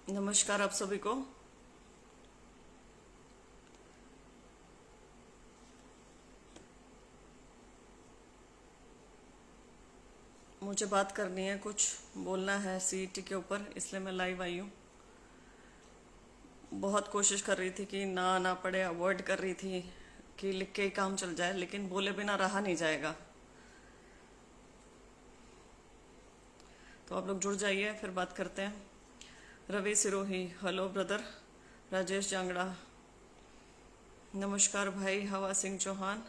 नमस्कार आप सभी को। मुझे बात करनी है, कुछ बोलना है सीईटी के ऊपर, इसलिए मैं लाइव आई हूँ। बहुत कोशिश कर रही थी कि ना पड़े, अवॉइड कर रही थी कि लिख के ही काम चल जाए, लेकिन बोले बिना रहा नहीं जाएगा। तो आप लोग जुड़ जाइए, फिर बात करते हैं। Ravi Sirohi, hello brother. राजेश जांगड़ा, नमस्कार भाई। हवा सिंह चौहान,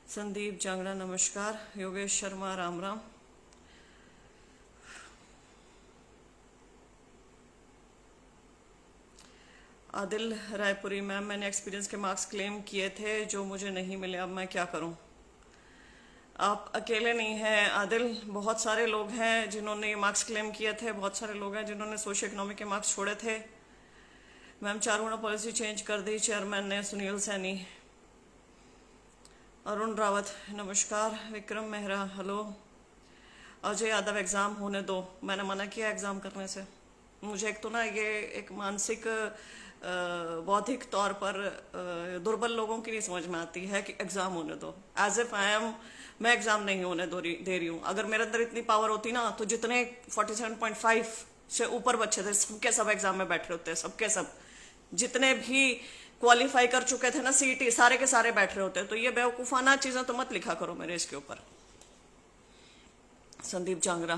संदीप जांगड़ा, नमस्कार। योगेश शर्मा, राम राम। आदिल रायपुरी, मैम मैंने एक्सपीरियंस के मार्क्स क्लेम किए थे जो मुझे नहीं मिले, अब मैं क्या करूं? आप अकेले नहीं हैं आदिल, बहुत सारे लोग हैं जिन्होंने ये मार्क्स क्लेम किए थे, बहुत सारे लोग हैं जिन्होंने सोशियो इकोनॉमिक के मार्क्स छोड़े थे। मैम 4 गुना पॉलिसी चेंज कर दी चेयरमैन ने, सुनील सैनी। अरुण रावत, नमस्कार। विक्रम मेहरा, हेलो। अजय यादव, एग्ज़ाम होने दो, मैंने मना किया एग्ज़ाम करने से। मुझे एक तो ना ये एक मानसिक बौद्धिक तौर पर दुर्बल लोगों की नहीं समझ में आती है कि एग्ज़ाम होने दो। एज इफ आई एम, मैं एग्ज़ाम नहीं होने दे रही हूँ। अगर मेरे अंदर इतनी पावर होती ना तो जितने 47.5 से ऊपर बच्चे थे सबके सब एग्ज़ाम में बैठे होते, सबके सब। जितने भी क्वालिफाई कर चुके थे ना सीईटी, सारे के सारे बैठ रहे होते। तो ये बेवकूफ़ाना चीज़ें तो मत लिखा करो मेरे इसके ऊपर। संदीप जांगरा,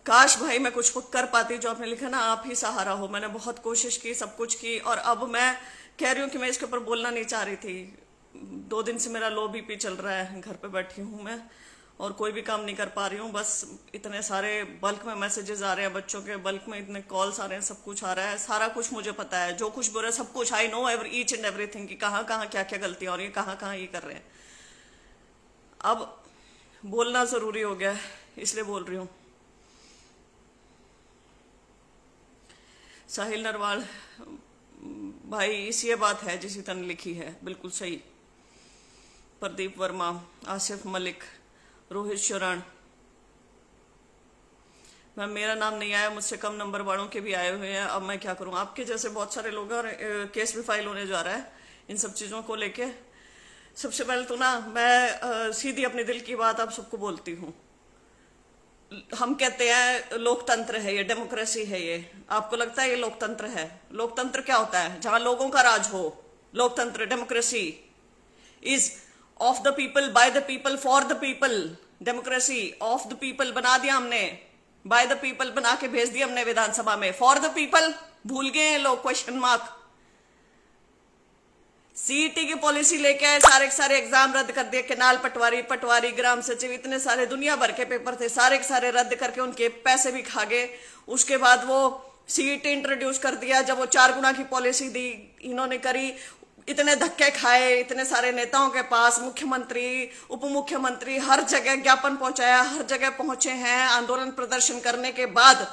काश भाई मैं कुछ कर पाती जो आपने लिखा ना, आप ही सहारा हो। मैंने बहुत कोशिश की, सब कुछ की, और अब मैं कह रही हूँ कि मैं इसके ऊपर बोलना नहीं चाह रही थी। 2 दिन से मेरा लो बीपी चल रहा है, घर पे बैठी हूँ मैं और कोई भी काम नहीं कर पा रही हूँ। बस इतने सारे बल्क में मैसेजेस आ रहे हैं बच्चों के, बल्क में इतने कॉल्स आ रहे हैं, सब कुछ आ रहा है। सारा कुछ मुझे पता है, जो कुछ बोल रहे हैं सब कुछ, I know each and everything कि कहाँ कहाँ क्या क्या गलतियाँ हो रही है, कहाँ कहाँ ये कर रहे हैं। अब बोलना ज़रूरी हो गया है, इसलिए बोल रही हूँ। साहिल नरवाल भाई, इस ये बात है जिसी तन लिखी है, बिल्कुल सही। प्रदीप वर्मा, आसिफ मलिक, रोहित शरण। मैम मेरा नाम नहीं आया, मुझसे कम नंबर वालों के भी आए हुए हैं, अब मैं क्या करूं? आपके जैसे बहुत सारे लोग हैं और केस भी फाइल होने जा रहा है इन सब चीज़ों को लेके। सबसे पहले तो ना मैं सीधी अपने दिल की बात आप सबको बोलती हूँ। हम कहते हैं लोकतंत्र है ये, डेमोक्रेसी है ये। आपको लगता है ये लोकतंत्र है? लोकतंत्र क्या होता है? जहां लोगों का राज हो। लोकतंत्र, democracy is of the people, by the people, for the people. Democracy of the people बना दिया हमने, बाय द पीपल बना के भेज दिया हमने विधानसभा में। फॉर द पीपल भूल गए हैं लोग, क्वेश्चन मार्क। सीईटी की पॉलिसी लेके आए, सारे के सारे एग्जाम रद्द कर दिए। केनाल पटवारी, ग्राम सचिव, इतने सारे दुनिया भर के पेपर थे, सारे के सारे रद्द करके उनके पैसे भी खा गए। उसके बाद वो सीईटी इंट्रोड्यूस कर दिया। जब वो 4 गुना की पॉलिसी दी, इन्होंने करी, इतने धक्के खाए इतने सारे नेताओं के पास, मुख्यमंत्री, उप मुख्यमंत्री, हर जगह ज्ञापन पहुंचाया, हर जगह पहुंचे हैं आंदोलन प्रदर्शन करने के बाद।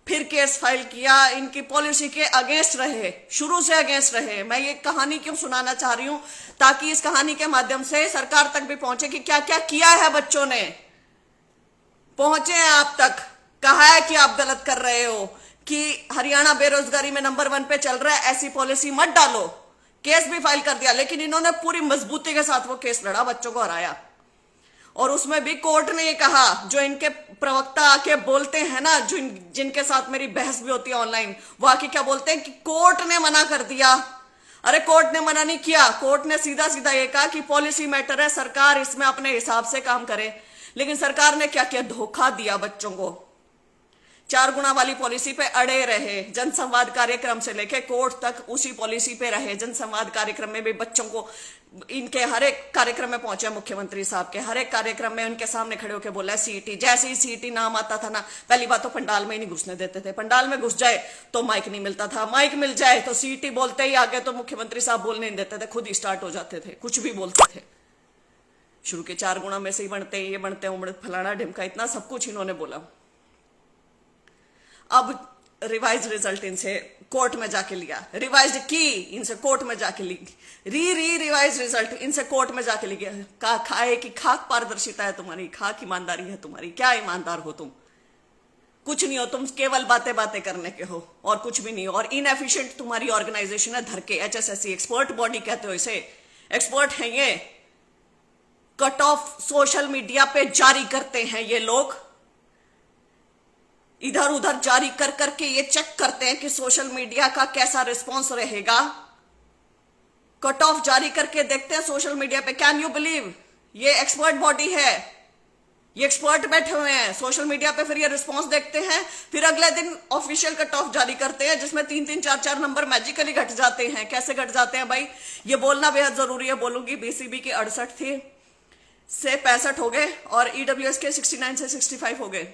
फिर केस फाइल किया, इनकी पॉलिसी के अगेंस्ट रहे, शुरू से अगेंस्ट रहे। मैं ये कहानी क्यों सुनाना चाह रही हूं? ताकि इस कहानी के माध्यम से सरकार तक भी पहुंचे कि क्या क्या किया है बच्चों ने। पहुंचे हैं आप तक, कहा है कि आप गलत कर रहे हो, कि हरियाणा बेरोजगारी में नंबर 1 पे चल रहा है, ऐसी पॉलिसी मत डालो। केस भी फाइल कर दिया, लेकिन इन्होंने पूरी मजबूती के साथ वो केस लड़ा, बच्चों को हराया। और उसमें भी कोर्ट ने ये कहा, जो इनके प्रवक्ता आके बोलते हैं ना, जो जिनके साथ मेरी बहस भी होती है ऑनलाइन, वो आके क्या बोलते हैं कि कोर्ट ने मना कर दिया। अरे कोर्ट ने मना नहीं किया, कोर्ट ने सीधा सीधा ये कहा कि पॉलिसी मैटर है, सरकार इसमें अपने हिसाब से काम करे। लेकिन सरकार ने क्या किया? धोखा दिया बच्चों को। 4 गुना वाली पॉलिसी पे अड़े रहे, जनसंवाद कार्यक्रम से लेके कोर्ट तक उसी पॉलिसी पे रहे। जनसंवाद कार्यक्रम में भी बच्चों को, इनके हर एक कार्यक्रम में पहुंचे मुख्यमंत्री साहब के, हर एक कार्यक्रम में उनके सामने खड़े होकर बोला सीईटी। जैसे ही सीईटी नाम आता था ना, पहली बात तो पंडाल में ही नहीं घुसने देते थे। पंडाल में घुस जाए तो माइक नहीं मिलता था, माइक मिल जाए तो सीईटी बोलते ही आगे तो मुख्यमंत्री साहब बोलने नहीं देते थे, खुद ही स्टार्ट हो जाते थे, कुछ भी बोलते थे। शुरू के 4 गुना में से ही बनते हैं, ये बनते हैं, फलाना ढिमका, इतना सब कुछ इन्होंने बोला। अब रिवाइज रिजल्ट इनसे कोर्ट में जाके लिया, रिवाइज की इनसे कोर्ट में जाके ली, रिवाइज रिजल्ट इनसे कोर्ट में जाके लिया। खाए कि खाक पारदर्शिता है तुम्हारी, खाक ईमानदारी है तुम्हारी, क्या ईमानदार हो तुम? कुछ नहीं हो, तुम केवल बातें बातें करने के हो और कुछ भी नहीं हो। और इनएफिशिएंट तुम्हारी ऑर्गेनाइजेशन है धर के, HSSC एक्सपर्ट बॉडी कहते हो इसे, एक्सपर्ट है ये। कट ऑफ सोशल मीडिया पे जारी करते हैं ये लोग, इधर उधर जारी कर करके ये चेक करते हैं कि सोशल मीडिया का कैसा रिस्पॉन्स रहेगा। कट ऑफ जारी करके देखते हैं सोशल मीडिया पे। कैन यू बिलीव, ये एक्सपर्ट बॉडी है, ये एक्सपर्ट बैठे हुए हैं सोशल मीडिया पे, फिर ये रिस्पॉन्स देखते हैं, फिर अगले दिन ऑफिशियल कट ऑफ जारी करते हैं जिसमें 3-3, 4-4 नंबर मैजिकली घट जाते हैं। कैसे घट जाते हैं भाई, ये बोलना बेहद जरूरी है। बोलूंगी BCB की 68 थी से 65 हो गए और EWS के 69 से 65 हो गए,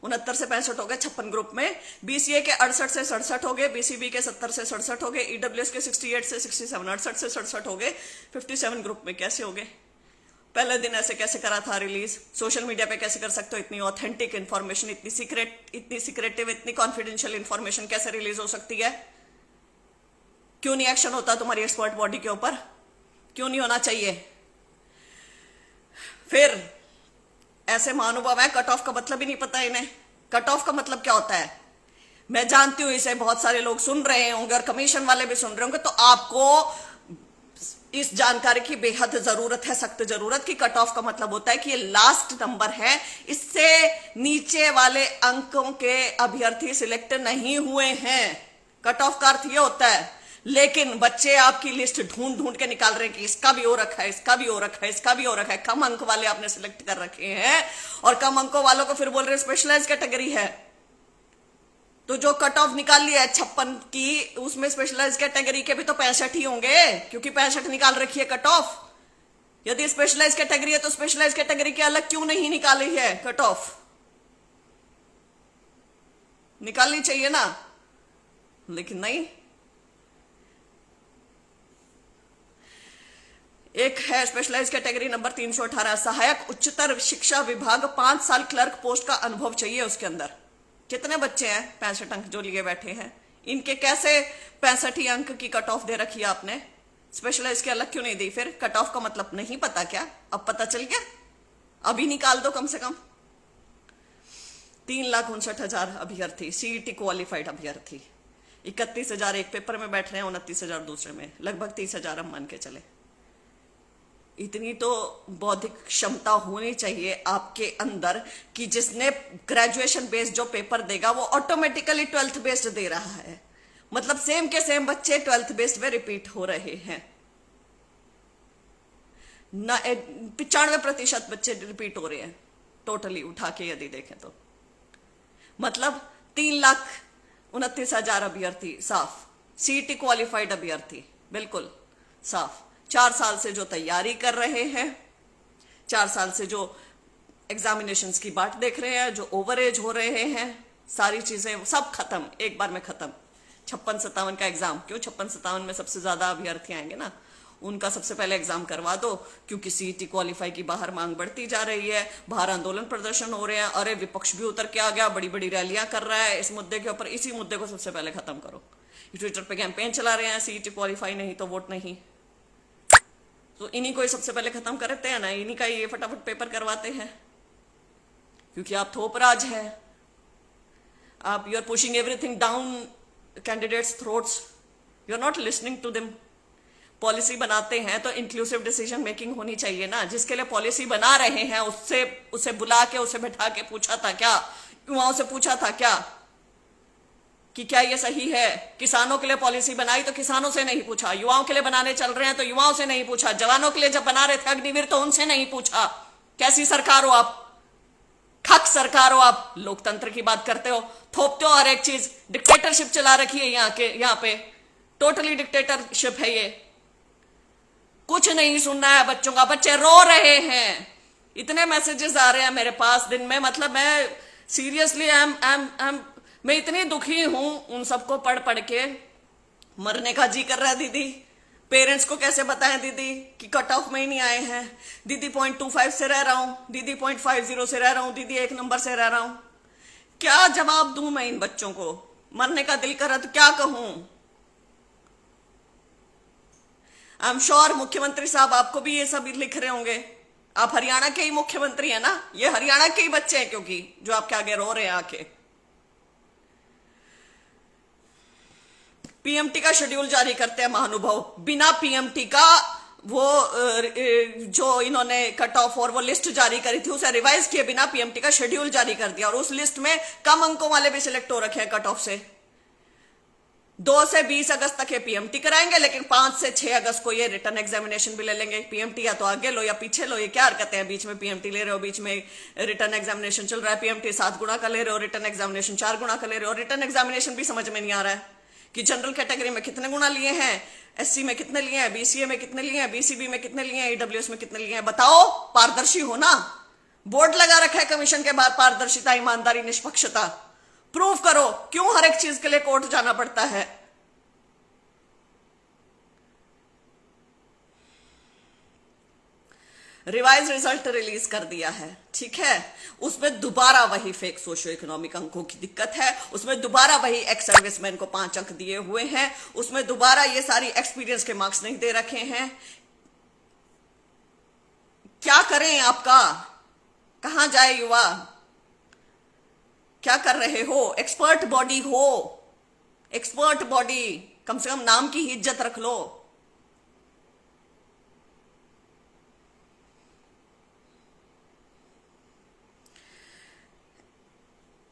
69 से 65 हो गए 56 ग्रुप में। BCA के 68 से 67 हो गए, BCB के 70 से 67 हो गए, EWS के 68 से 67, 68 से 67 हो गए 57 ग्रुप में। कैसे हो गए? पहले दिन ऐसे कैसे करा था रिलीज? सोशल मीडिया पे कैसे कर सकते हो? इतनी ऑथेंटिक इन्फॉर्मेशन, इतनी सीक्रेटिव, इतनी कॉन्फिडेंशियल इन्फॉर्मेशन कैसे रिलीज हो सकती है? क्यों नहीं एक्शन होता तुम्हारी एक्सपर्ट बॉडी के ऊपर? क्यों नहीं होना चाहिए? फिर ऐसे महानुभाव है, कट ऑफ का मतलब ही नहीं पता इन्हें। कट ऑफ का मतलब क्या होता है मैं जानती हूं, इसे बहुत सारे लोग सुन रहे होंगे और कमीशन वाले भी सुन रहे होंगे, तो आपको इस जानकारी की बेहद जरूरत है, सख्त जरूरत। की कट ऑफ का मतलब होता है कि ये लास्ट नंबर है, इससे नीचे वाले अंकों के अभ्यर्थी सिलेक्ट नहीं हुए हैं। कट ऑफ का अर्थ ये होता है। लेकिन बच्चे आपकी लिस्ट ढूंढ ढूंढ के निकाल रहे हैं कि इसका भी हो रखा है, इसका भी हो रखा है, इसका भी हो रखा है। कम अंक वाले आपने सिलेक्ट कर रखे हैं और कम अंकों वालों को फिर बोल रहे स्पेशलाइज कैटेगरी है। तो जो कट ऑफ निकाल लिया है 56 की, उसमें स्पेशलाइज कैटेगरी के भी तो 65 ही होंगे, क्योंकि 65 निकाल रखी है कट ऑफ। यदि स्पेशलाइज कैटेगरी है तो स्पेशलाइज कैटेगरी के अलग क्यों नहीं निकाली है कट ऑफ? निकालनी चाहिए ना, लेकिन नहीं। एक है स्पेशलाइज कैटेगरी नंबर 318, सहायक उच्चतर शिक्षा विभाग, 5 साल क्लर्क पोस्ट का अनुभव चाहिए उसके अंदर। कितने बच्चे हैं 65 अंक जो लिए बैठे हैं, इनके कैसे 65 ही अंक की कट ऑफ दे रखी है आपने? स्पेशलाइज के अलग क्यों नहीं दी? फिर कट ऑफ का मतलब नहीं पता क्या? अब पता चल गया, अभी निकाल दो कम से कम। 3,59,000 अभ्यर्थी, CET क्वालिफाइड अभ्यर्थी, 31,000 एक पेपर में बैठ रहे हैं, 29,000 दूसरे में, लगभग 30,000 हम मान के चले। इतनी तो बौद्धिक क्षमता होनी चाहिए आपके अंदर कि जिसने ग्रेजुएशन बेस्ड जो पेपर देगा वो ऑटोमेटिकली 12th बेस्ड दे रहा है। मतलब सेम के सेम बच्चे 12th बेस्ड में रिपीट हो रहे हैं। 95% बच्चे रिपीट हो रहे हैं टोटली उठा के यदि देखें तो। मतलब 3,29,000 अभ्यर्थी साफ, CET क्वालिफाइड अभ्यर्थी बिल्कुल साफ, 4 साल से जो तैयारी कर रहे हैं, 4 साल से जो एग्जामिनेशंस की बाट देख रहे हैं, जो ओवर एज हो रहे हैं, सारी चीजें सब खत्म, एक बार में खत्म। 56-57 का एग्जाम, क्यों 56-57 में सबसे ज्यादा अभ्यर्थी आएंगे ना, उनका सबसे पहले एग्जाम करवा दो, क्योंकि CET क्वालिफाई की बाहर मांग बढ़ती जा रही है, बाहर आंदोलन प्रदर्शन हो रहे हैं। अरे विपक्ष भी उतर के आ गया, बड़ी बड़ी रैलियां कर रहा है इस मुद्दे के ऊपर। इसी मुद्दे को सबसे पहले खत्म करो। ट्विटर पे कैंपेन चला रहे हैं, CET क्वालिफाई नहीं तो वोट नहीं, तो इन्हीं को सबसे पहले खत्म करते हैं ना, इन्हीं का ये फटाफट पेपर करवाते हैं, क्योंकि आप थोपराज है। आप you are pushing everything down candidates throats, you are not listening to them. Policy बनाते हैं तो इंक्लूसिव डिसीजन मेकिंग होनी चाहिए ना। जिसके लिए पॉलिसी बना रहे हैं उसे बुला के, उसे बैठा के पूछा था क्या? युवाओं से पूछा था क्या कि क्या ये सही है? किसानों के लिए पॉलिसी बनाई तो किसानों से नहीं पूछा, युवाओं के लिए बनाने चल रहे हैं तो युवाओं से नहीं पूछा, जवानों के लिए जब बना रहे थे अग्निवीर तो उनसे नहीं पूछा। कैसी सरकार हो आप? खक सरकार हो आप। लोकतंत्र की बात करते हो, थोपते हो हर एक चीज। डिक्टेटरशिप चला रखी है यहाँ पे टोटली डिक्टेटरशिप है ये। कुछ नहीं सुनना है बच्चों का, बच्चे रो रहे हैं। इतने मैसेजेस आ रहे हैं मेरे पास दिन में, मतलब मैं सीरियसली मैं इतनी दुखी हूं उन सबको पढ़ पढ़ के, मरने का जी कर रहा है। दीदी पेरेंट्स को कैसे बताएं दीदी कि कट ऑफ में ही नहीं आए हैं? दीदी 0.25 से रह रहा हूं, दीदी 0.50 से रह रहा हूं, दीदी 1 नंबर से रह रहा हूं। क्या जवाब दूं मैं इन बच्चों को? मरने का दिल कर रहा तो क्या कहूं? आई एम श्योर मुख्यमंत्री साहब आपको भी ये सब लिख रहे होंगे आप हरियाणा के ही मुख्यमंत्री हैं ना, ये हरियाणा के ही बच्चे हैं क्योंकि जो आपके आगे रो रहे हैं आके। पीएमटी का शेड्यूल जारी करते हैं महानुभाव, बिना पीएमटी का वो जो इन्होंने कट ऑफ और वो लिस्ट जारी करी थी उसे रिवाइज किए बिना पीएमटी का शेड्यूल जारी कर दिया, और उस लिस्ट में कम अंकों वाले भी सिलेक्ट हो रखे हैं कट ऑफ से। 2 से 20 अगस्त तक ये पीएमटी कराएंगे, लेकिन 5 से 6 अगस्त को ये रिटर्न एग्जामिनेशन भी ले लेंगे। पीएमटी या तो आगे लो या पीछे लो, ये क्या हरकतें हैं? बीच में पीएमटी ले रहे हो, बीच में रिटर्न एग्जामिनेशन चल रहा है। पीएमटी 7 गुना का ले रहे हो, रिटर्न एग्जामिनेशन 4 गुना का ले रहे हो। रिटर्न एग्जामिनेशन भी समझ में नहीं आ रहा है कि जनरल कैटेगरी में कितने गुना लिए हैं, एससी में कितने लिए हैं, बीसीए में कितने लिए हैं, बीसीबी में कितने लिए हैं, ईडब्ल्यूएस में कितने लिए हैं। बताओ, पारदर्शी हो ना। बोर्ड लगा रखा है कमीशन के बाहर, पारदर्शिता, ईमानदारी, निष्पक्षता। प्रूव करो, क्यों हर एक चीज के लिए कोर्ट जाना पड़ता है? रिवाइज रिजल्ट रिलीज कर दिया है, ठीक है। उसमें दोबारा वही फेक सोशियो इकोनॉमिक अंकों की दिक्कत है, उसमें दोबारा वही एक्स सर्विसमैन को 5 अंक दिए हुए हैं, उसमें दोबारा ये सारी एक्सपीरियंस के मार्क्स नहीं दे रखे हैं। क्या करें आपका? कहां जाए युवा? क्या कर रहे हो? एक्सपर्ट बॉडी हो, एक्सपर्ट बॉडी, कम से कम नाम की ही इज्जत रख लो।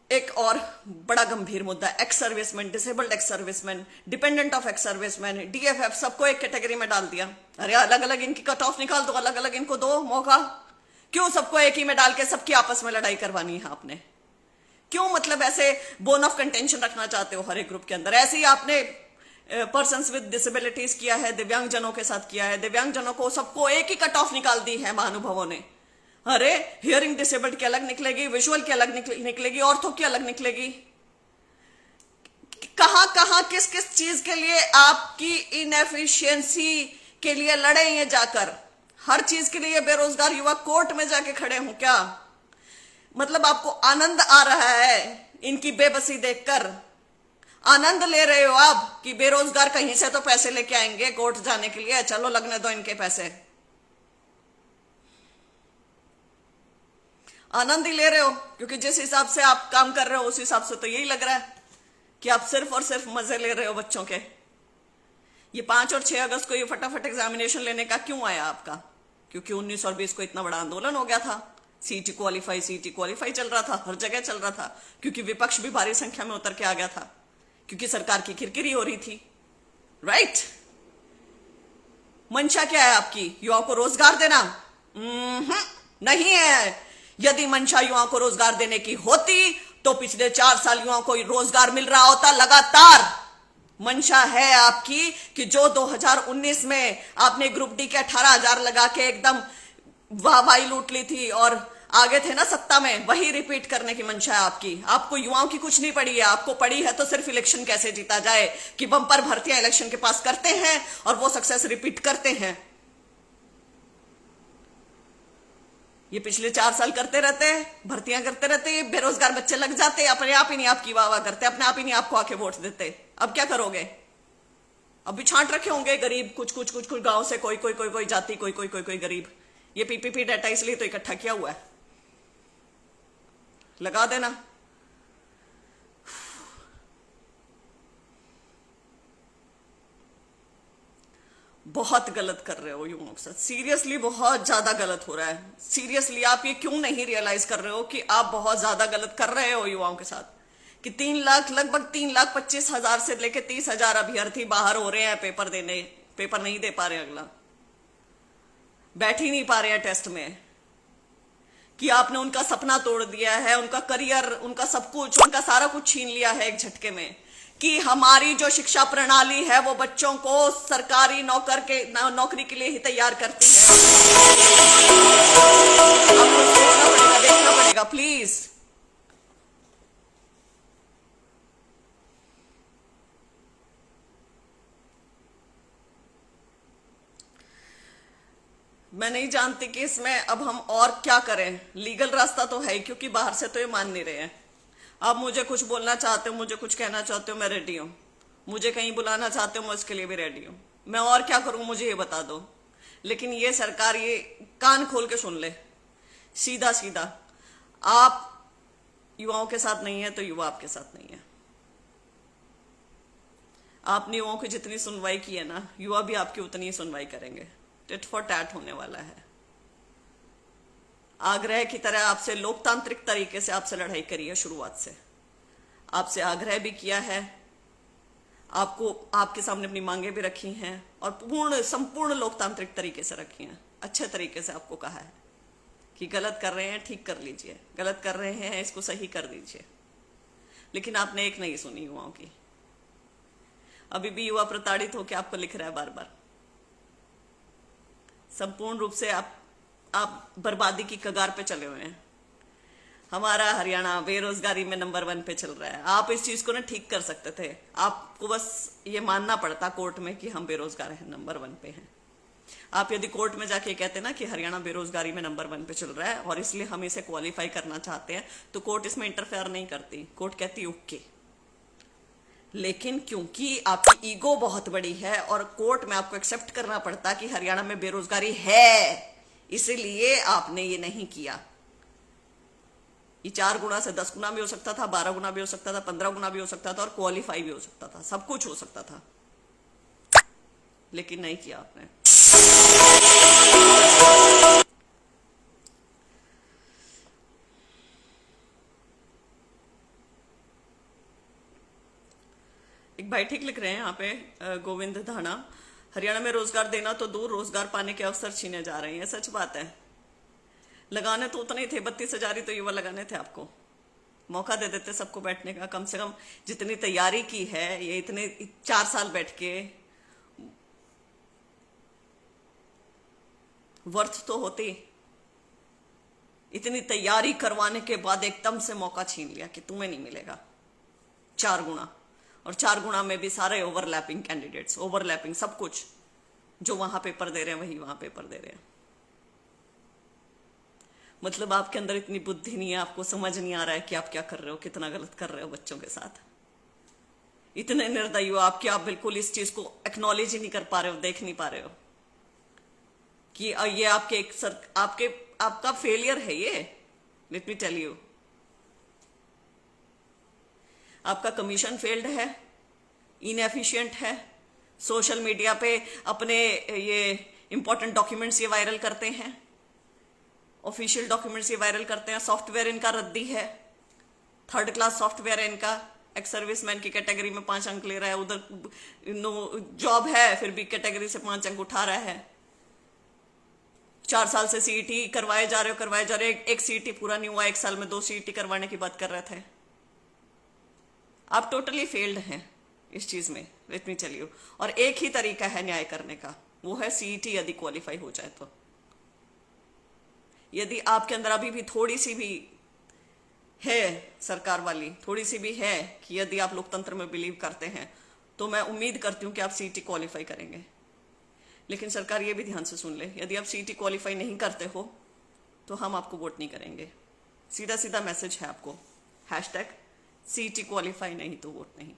एक और बड़ा गंभीर मुद्दा, ex serviceman, disabled ex serviceman, dependent of ex serviceman, DFF, सबको एक कैटेगरी में डाल दिया। अरे अलग अलग इनकी कट ऑफ निकाल दो, अलग अलग इनको दो मौका। क्यों सबको एक ही में डाल के सबकी आपस में लड़ाई करवानी है आपने? क्यों मतलब ऐसे बोन ऑफ कंटेंशन रखना चाहते हो हर एक ग्रुप के अंदर? ऐसे ही आपने पर्सन्स विद डिसेबिलिटीज किया है, दिव्यांगजनों के साथ किया है। दिव्यांगजनों को सबको एक ही कट ऑफ निकाल दी है महानुभावों ने। अरे हियरिंग डिसेबल्ड की अलग निकलेगी, विजुअल की अलग निकलेगी, ऑर्थो की अलग निकलेगी। कहां कहां किस किस चीज के लिए आपकी इनएफिशिएंसी के लिए लड़े ये जाकर? हर चीज के लिए बेरोजगार युवा कोर्ट में जाके खड़े हों क्या? मतलब आपको आनंद आ रहा है इनकी बेबसी देखकर? आनंद ले रहे हो आप कि बेरोजगार कहीं से तो पैसे लेके आएंगे कोर्ट जाने के लिए, चलो लगने दो इनके पैसे। आनंद ही ले रहे हो, क्योंकि जिस हिसाब से आप काम कर रहे हो उस हिसाब से तो यही लग रहा है कि आप सिर्फ और सिर्फ मजे ले रहे हो बच्चों के। ये 5 और 6 अगस्त को ये फटाफट एग्जामिनेशन लेने का क्यों आया आपका? क्योंकि 19 और 20 को इतना बड़ा आंदोलन हो गया था, सीटी क्वालिफाई चल रहा था, हर जगह चल रहा था, क्योंकि विपक्ष भी भारी संख्या में उतर के आ गया था, क्योंकि सरकार की किरकिरी हो रही थी, राइट? मंशा क्या है आपकी? युवाओं को रोजगार देना? नहीं है। यदि मंशा युवाओं को रोजगार देने की होती तो पिछले 4 साल युवाओं को रोजगार मिल रहा होता लगातार। मंशा है आपकी कि जो 2019 में आपने ग्रुप डी के 18,000 लगा के एकदम वाहवाही लूट ली थी और आगे थे ना सत्ता में, वही रिपीट करने की मंशा है आपकी। आपको युवाओं की कुछ नहीं पड़ी है, आपको पड़ी है तो सिर्फ इलेक्शन कैसे जीता जाए, कि बम्पर भर्तियां इलेक्शन के पास करते हैं और वो सक्सेस रिपीट करते हैं। ये पिछले 4 साल करते रहते हैं, भर्तियां करते रहते हैं, बेरोजगार बच्चे लग जाते हैं, अपने आप ही नहीं आपकी वाह वाह करते, अपने आप ही नहीं आपको आके वोट देते। अब क्या करोगे? अब भी छांट रखे होंगे गरीब, कुछ गांव से कोई जाति, कोई गरीब। ये पीपीपी डाटा इसलिए तो इकट्ठा किया हुआ है, लगा देना। बहुत गलत कर रहे हो युवाओं के साथ, सीरियसली बहुत ज्यादा गलत हो रहा है। सीरियसली आप ये क्यों नहीं रियलाइज कर रहे हो कि आप बहुत ज्यादा गलत कर रहे हो युवाओं के साथ? कि 3 लाख, लगभग 3,25,000 से लेकर 30,000 अभ्यर्थी बाहर हो रहे हैं पेपर देने, पेपर नहीं दे पा रहे, अगला बैठ ही नहीं पा रहे हैं टेस्ट में। कि आपने उनका सपना तोड़ दिया है, उनका करियर, उनका सब कुछ, उनका सारा कुछ छीन लिया है एक झटके में। कि हमारी जो शिक्षा प्रणाली है वो बच्चों को सरकारी नौकरी के लिए ही तैयार करती है। आपको सोचना पड़ेगा, देखना पड़ेगा प्लीज। मैं नहीं जानती कि इसमें अब हम और क्या करें। लीगल रास्ता तो है ही, क्योंकि बाहर से तो ये मान नहीं रहे हैं। आप मुझे कुछ बोलना चाहते हो, मुझे कुछ कहना चाहते हो, मैं रेडी हूं। मुझे कहीं बुलाना चाहते हो, मैं उसके लिए भी रेडी हूं। मैं और क्या करूं मुझे ये बता दो। लेकिन ये सरकार ये कान खोल के सुन ले, सीधा सीधा, आप युवाओं के साथ नहीं है तो युवा आपके साथ नहीं है। आपने युवाओं की जितनी सुनवाई की है ना, युवा भी आपकी उतनी ही सुनवाई करेंगे। टिट फॉर टैट होने वाला है। आग्रह की तरह आपसे लोकतांत्रिक तरीके से आपसे लड़ाई करी है शुरुआत से, आपसे आग्रह भी किया है, आपको आपके सामने अपनी मांगे भी रखी हैं और संपूर्ण लोकतांत्रिक तरीके से रखी हैं। अच्छे तरीके से आपको कहा है कि गलत कर रहे हैं ठीक कर लीजिए, गलत कर रहे हैं इसको सही कर दीजिए, लेकिन आपने एक नहीं सुनी युवाओं की। अभी भी युवा प्रताड़ित होकर आपको लिख रहा है बार बार। संपूर्ण रूप से आप बर्बादी की कगार पे चले हुए हैं। हमारा हरियाणा बेरोजगारी में नंबर 1 पे चल रहा है। आप इस चीज को ना ठीक कर सकते थे, आपको बस ये मानना पड़ता कोर्ट में कि हम बेरोजगार हैं, नंबर 1 पे हैं। आप यदि कोर्ट में जाके कहते ना कि हरियाणा बेरोजगारी में नंबर 1 पे चल रहा है और इसलिए हम इसे क्वालिफाई करना चाहते हैं, तो कोर्ट इसमें इंटरफेयर नहीं करती। कोर्ट कहती ओके। लेकिन क्योंकि आपकी ईगो बहुत बड़ी है और कोर्ट में आपको एक्सेप्ट करना पड़ता कि हरियाणा में बेरोजगारी है, इसीलिए आपने ये नहीं किया। ये 4 गुना से 10 गुना भी हो सकता था, 12 गुना भी हो सकता था, 15 गुना भी हो सकता था और क्वालिफाई भी हो सकता था, सब कुछ हो सकता था, लेकिन नहीं किया आपने। एक भाई ठीक लिख रहे हैं यहाँ पे, गोविंद धाना, हरियाणा में रोजगार देना तो दूर, रोजगार पाने के अवसर छीने जा रहे हैं। सच बात है, लगाने तो उतने ही थे, 32,000 ही तो युवा लगाने थे। आपको मौका दे देते सबको बैठने का, कम से कम जितनी तैयारी की है, ये इतने 4 साल बैठ के वर्थ तो होती। इतनी तैयारी करवाने के बाद एकदम से मौका छीन लिया कि तुम्हें नहीं मिलेगा 4 गुना, और 4 गुना में भी सारे ओवरलैपिंग कैंडिडेट्स, ओवरलैपिंग सब कुछ, जो वहां पेपर दे रहे हैं वही वहां पेपर दे रहे हैं। मतलब आपके अंदर इतनी बुद्धि नहीं है, आपको समझ नहीं आ रहा है कि आप क्या कर रहे हो, कितना गलत कर रहे हो बच्चों के साथ। इतने निर्दयी हो आप कि आप बिल्कुल इस चीज को एक्नॉलेज ही नहीं कर पा रहे हो, देख नहीं पा रहे हो कि ये आपका फेलियर है। ये लेट मी टेल यू, आपका कमीशन फेल्ड है, इनएफिशिएंट है। सोशल मीडिया पे अपने ये इंपॉर्टेंट डॉक्यूमेंट्स ये वायरल करते हैं, ऑफिशियल डॉक्यूमेंट्स ये वायरल करते हैं। सॉफ्टवेयर इनका रद्दी है, 3rd क्लास सॉफ्टवेयर है इनका। एक्स सर्विसमैन की कैटेगरी में 5 अंक ले रहा है, उधर जॉब है फिर भी कैटेगरी से 5 अंक उठा रहा है। 4 साल से सीईटी करवाए जा रहे हो, एक सीईटी पूरा नहीं हुआ, 1 साल में 2 सीईटी करवाने की बात कर रहे थे। आप टोटली फेल्ड हैं इस चीज में, लेट मी टेल यू। और एक ही तरीका है न्याय करने का, वो है सीईटी यदि क्वालिफाई हो जाए तो। यदि आपके अंदर अभी भी थोड़ी सी भी है सरकार वाली, थोड़ी सी भी है कि यदि आप लोकतंत्र में बिलीव करते हैं, तो मैं उम्मीद करती हूं कि आप सीईटी क्वालिफाई करेंगे। लेकिन सरकार ये भी ध्यान से सुन ले, यदि आप सीईटी क्वालिफाई नहीं करते हो तो हम आपको वोट नहीं करेंगे। सीधा सीधा मैसेज है आपको, #सीईटी क्वालिफाई नहीं तो वोट नहीं।